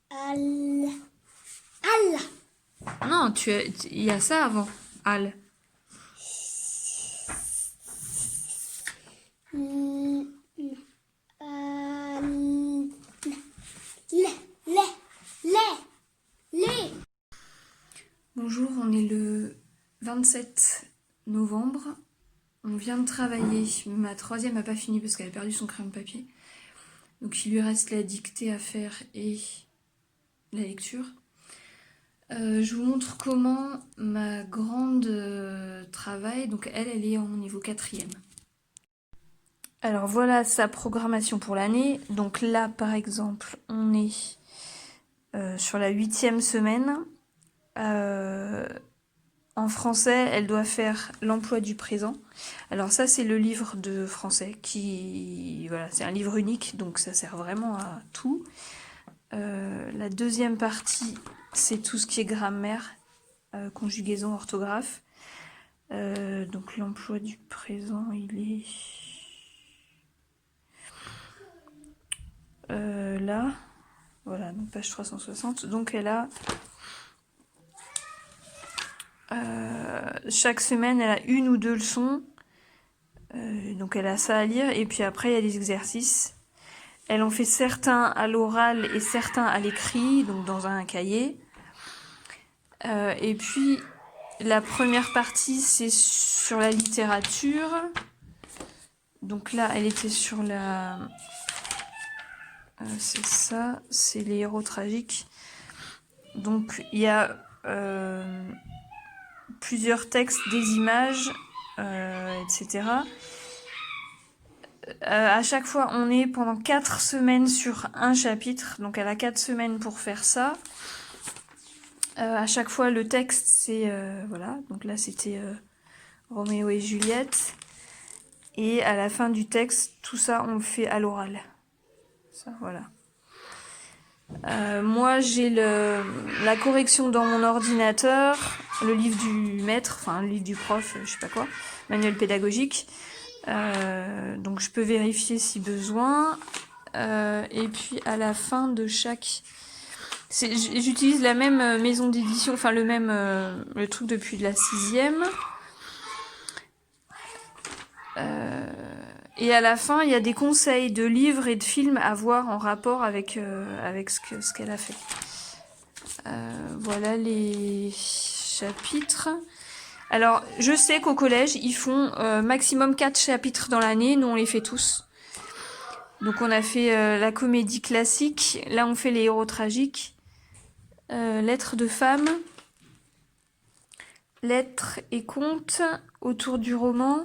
Al. Al. Non, il y a ça avant. Al. L. Al. Les. Bonjour, on est le 27 novembre. On vient de travailler. Ma troisième n'a pas fini parce qu'elle a perdu son crayon de papier. Donc il lui reste la dictée à faire et la lecture. Je vous montre comment ma grande travaille. Donc elle est en niveau 4e. Alors voilà sa programmation pour l'année. Donc là par exemple on est sur la 8e semaine. En français, elle doit faire l'emploi du présent. Alors ça, c'est le livre de français qui... Voilà, c'est un livre unique, donc ça sert vraiment à tout. La deuxième partie, c'est tout ce qui est grammaire, conjugaison, orthographe. Donc l'emploi du présent, il est... là. Voilà, donc page 360. Donc elle a... chaque semaine, elle a une ou deux leçons. Donc elle a ça à lire. Et puis après, il y a des exercices. Elle en fait certains à l'oral et certains à l'écrit, donc dans un cahier. Et puis, la première partie, c'est sur la littérature. Donc là, elle était sur la... c'est ça, c'est les héros tragiques. Donc il y a plusieurs textes, des images, etc. À chaque fois, on est pendant 4 semaines sur un chapitre. Donc elle a 4 semaines pour faire ça. À chaque fois, le texte, c'est... voilà, donc là, c'était Roméo et Juliette. Et à la fin du texte, tout ça, on le fait à l'oral. Ça, voilà. Moi, j'ai la correction dans mon ordinateur, le livre du maître, enfin le livre du prof, je sais pas quoi, manuel pédagogique. Donc je peux vérifier si besoin. Et puis à la fin de chaque... J'utilise la même maison d'édition, enfin le truc depuis la 6e. Et à la fin, il y a des conseils de livres et de films à voir en rapport avec ce qu'elle a fait. Voilà les chapitres. Alors, je sais qu'au collège, ils font maximum 4 chapitres dans l'année. Nous, on les fait tous. Donc, on a fait la comédie classique. Là, on fait les héros tragiques. Lettres de femmes. Lettres et contes autour du roman.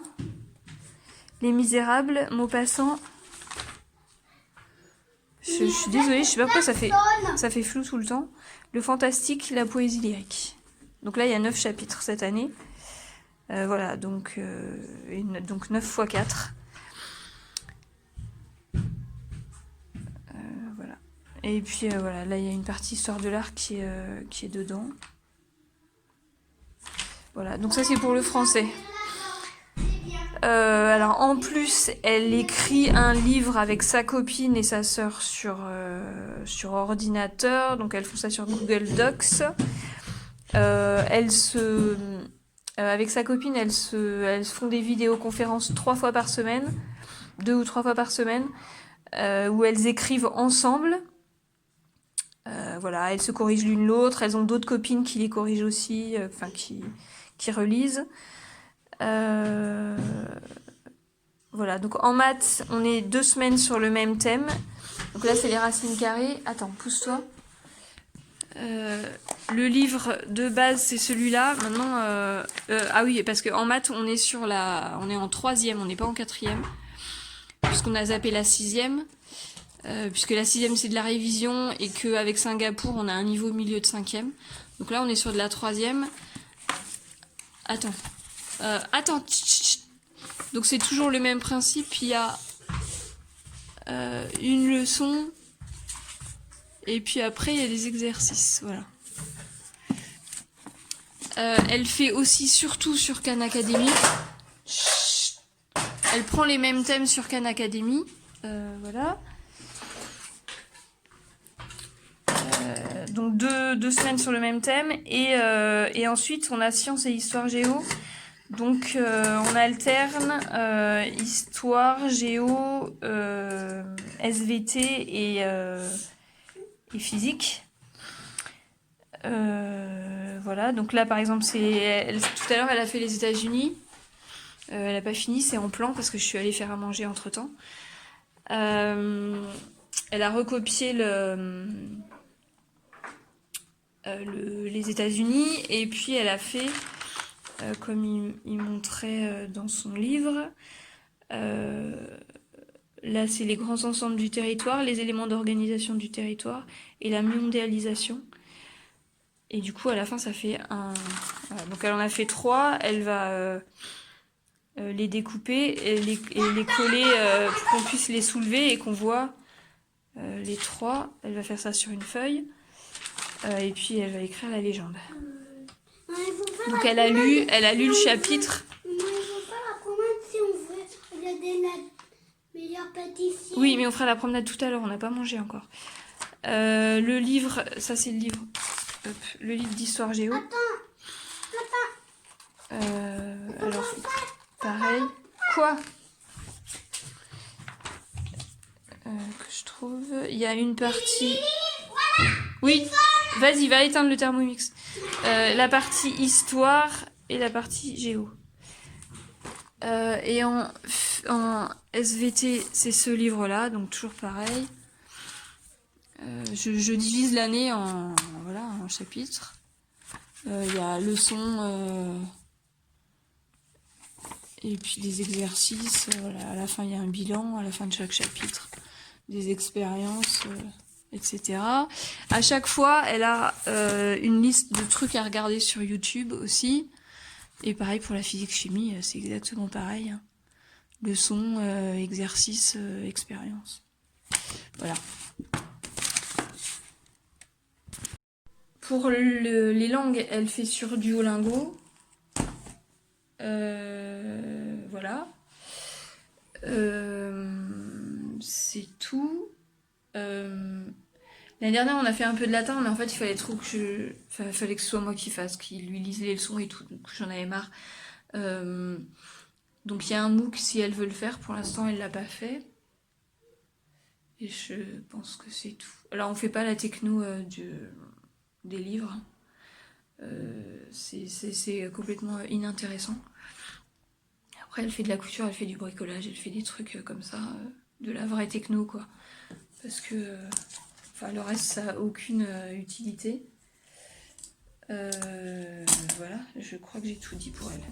Les Misérables, Maupassant. Je suis désolée, je sais pas pourquoi ça fait flou tout le temps. Le fantastique, la poésie lyrique. Donc là, il y a 9 chapitres cette année. Voilà, donc 9 x 4. Voilà. Et puis voilà, là, il y a une partie histoire de l'art qui est dedans. Voilà, donc ça, c'est pour le français. Alors en plus, elle écrit un livre avec sa copine et sa sœur sur ordinateur, donc elles font ça sur Google Docs. Avec sa copine, elles se font des vidéoconférences 3 fois par semaine, 2 ou 3 fois par semaine, où elles écrivent ensemble. Voilà, elles se corrigent l'une l'autre, elles ont d'autres copines qui les corrigent aussi, enfin qui relisent. Voilà, donc en maths, on est 2 semaines sur le même thème. Donc là, c'est les racines carrées. Attends, pousse-toi. Le livre de base, c'est celui-là. Maintenant, ah oui, parce qu'en maths, on est en 3e, on n'est pas en 4e. Puisqu'on a zappé la 6e. Puisque la 6e, c'est de la révision. Et qu'avec Singapour, on a un niveau milieu de 5e. Donc là, on est sur de la 3e. Attends. Attends. Donc c'est toujours le même principe. Il y a une leçon. Et puis après, il y a des exercices. Voilà. Elle fait aussi surtout sur Khan Academy. Elle prend les mêmes thèmes sur Khan Academy. Voilà. Donc deux semaines sur le même thème. Et ensuite, on a sciences et histoire géo. Donc on alterne histoire, géo, SVT et physique. Voilà, donc là par exemple, tout à l'heure elle a fait les États-Unis. Elle n'a pas fini, c'est en plan parce que je suis allée faire à manger entre temps. Elle a recopié les États-Unis et puis elle a fait, comme il montrait dans son livre, là c'est les grands ensembles du territoire, les éléments d'organisation du territoire et la mondialisation. Et du coup à la fin ça fait un... Voilà. Donc elle en a fait 3, elle va les découper et les coller pour qu'on puisse les soulever et qu'on voit les 3. Elle va faire ça sur une feuille et puis elle va écrire la légende. Donc elle a lu le chapitre. Mais il faut faire la promenade si on veut regarder la meilleure pâtissière. Oui, mais on fera la promenade tout à l'heure, on n'a pas mangé encore. Le livre, ça c'est le livre. Hop, le livre d'histoire géo. Attends. Alors, pareil. Quoi que je trouve. Il y a une partie. Oui, vas-y, va éteindre le Thermomix. La partie histoire et la partie géo. Et en SVT, c'est ce livre-là, donc toujours pareil. Je divise l'année en chapitres. Il y a leçons et puis des exercices. Voilà. À la fin, il y a un bilan, à la fin de chaque chapitre, des expériences, etc. À chaque fois, elle a une liste de trucs à regarder sur YouTube aussi. Et pareil pour la physique-chimie, c'est exactement pareil. Hein. Leçons, exercices, expériences. Voilà. Pour les langues, elle fait sur Duolingo. Voilà. C'est tout. L'année dernière, on a fait un peu de latin, mais en fait, il fallait trop que fallait que ce soit moi qui fasse, qu'il lui lise les leçons et tout. Donc, j'en avais marre. Donc, il y a un MOOC si elle veut le faire. Pour l'instant, elle l'a pas fait. Et je pense que c'est tout. Alors, on fait pas la techno des livres. C'est complètement inintéressant. Après, elle fait de la couture, elle fait du bricolage, elle fait des trucs comme ça, de la vraie techno, quoi. Parce que le reste, ça n'a aucune utilité. Voilà, je crois que j'ai tout dit pour elle.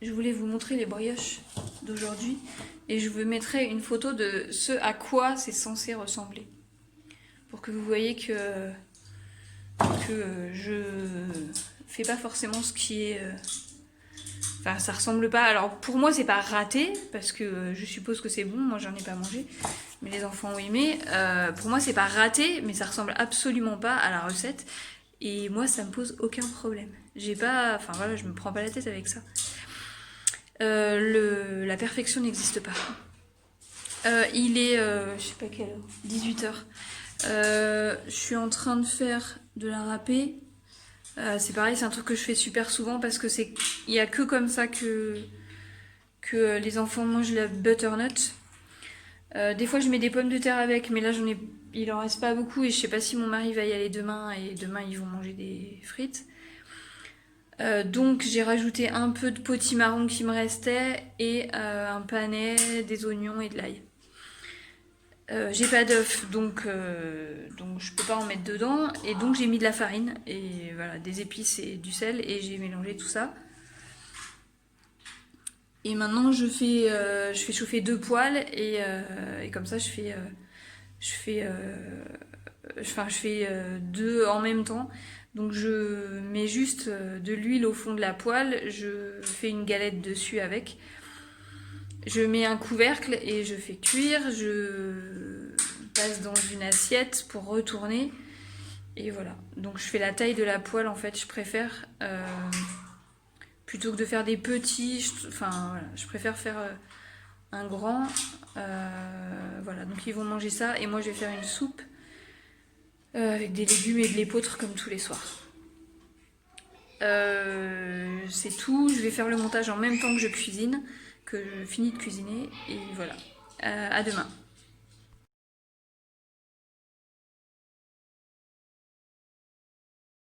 Je voulais vous montrer les brioches d'aujourd'hui et je vous mettrai une photo de ce à quoi c'est censé ressembler pour que vous voyez que je fais pas forcément ce qui est Enfin, ça ressemble pas. Alors pour moi, c'est pas raté parce que je suppose que c'est bon. Moi, j'en ai pas mangé, mais les enfants ont aimé. Pour moi, c'est pas raté, mais ça ressemble absolument pas à la recette. Et moi, ça me pose aucun problème. J'ai pas, enfin voilà, je me prends pas la tête avec ça. La perfection n'existe pas. Il est, je sais pas quelle heure, 18h. Je suis en train de faire de la râpée. C'est pareil, c'est un truc que je fais super souvent parce que il y a que comme ça que les enfants mangent la butternut. Des fois je mets des pommes de terre avec, mais là il en reste pas beaucoup et je sais pas si mon mari va y aller demain et demain ils vont manger des frites. Donc j'ai rajouté un peu de potimarron qui me restait et un panais, des oignons et de l'ail. J'ai pas d'œuf donc je peux pas en mettre dedans et donc j'ai mis de la farine et voilà, des épices et du sel et j'ai mélangé tout ça. Et maintenant je fais chauffer 2 poêles et comme ça je fais 2 en même temps. Donc je mets juste de l'huile au fond de la poêle, je fais une galette dessus avec. Je mets un couvercle et je fais cuire, je passe dans une assiette pour retourner et voilà. Donc je fais la taille de la poêle en fait, je préfère plutôt que de faire des petits, je préfère faire un grand. Voilà, donc ils vont manger ça et moi je vais faire une soupe avec des légumes et de l'épeautre comme tous les soirs. C'est tout, je vais faire le montage en même temps que je cuisine, que je finis de cuisiner et voilà. À demain.